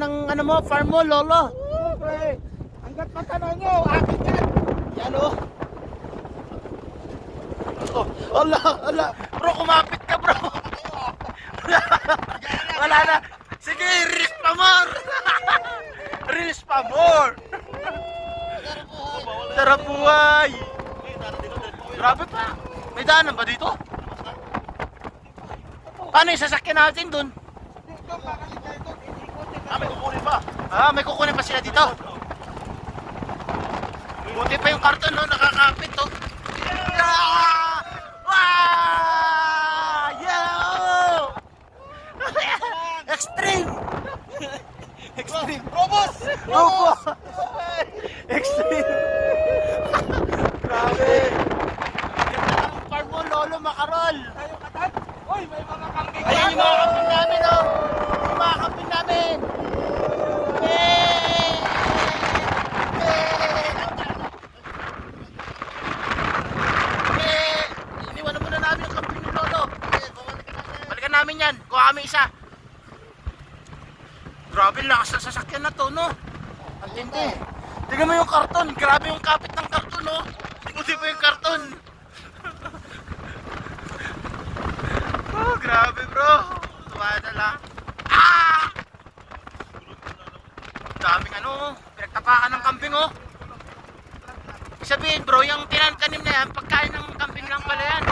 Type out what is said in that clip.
ng ano mo, farm mo, lolo. Oo, pre. Hanggat matanaw nyo, akin yan. Yan o. Oh, ala, ala. Bro, kumapit ka bro. Wala na. Sige, release pa more. Release pa more. Sarap buhay. Grabe pa. May daanan ba dito? Paano yung sasakyan natin dun? Dito, kakalik kayo doon. Iikutin na. May kukunin pa. May kukunin pa sila dito. Buti pa yung karton, no? Nakakapit, to. Yeah! Wow! Yo! Extreme! Extreme! Robos! Opo! Extreme! Grabe! Ganda ng farm mo, lolo, makarol! Tayo katan. Uy, may mga kambing. Ayan yung mga kambing namin, oh! Yung mga kambing namin! Yay! Iniwan na muna namin yung kambing ni lolo. Balikan namin yan. Kuha kami isa. Grabe, lakas na sasakyan na to, no? Ang tindi. Tingnan mo yung karton. Grabe yung kapit ng karton, no? Ikuti pa yung karton. Oh, grabe, bro. Tuwa na lang. Ah! Daming ano, pinagtapakan ng kambing, oh. Sabihin, bro, yung tinatanim na yan, pagkain ng kambing lang pala yan.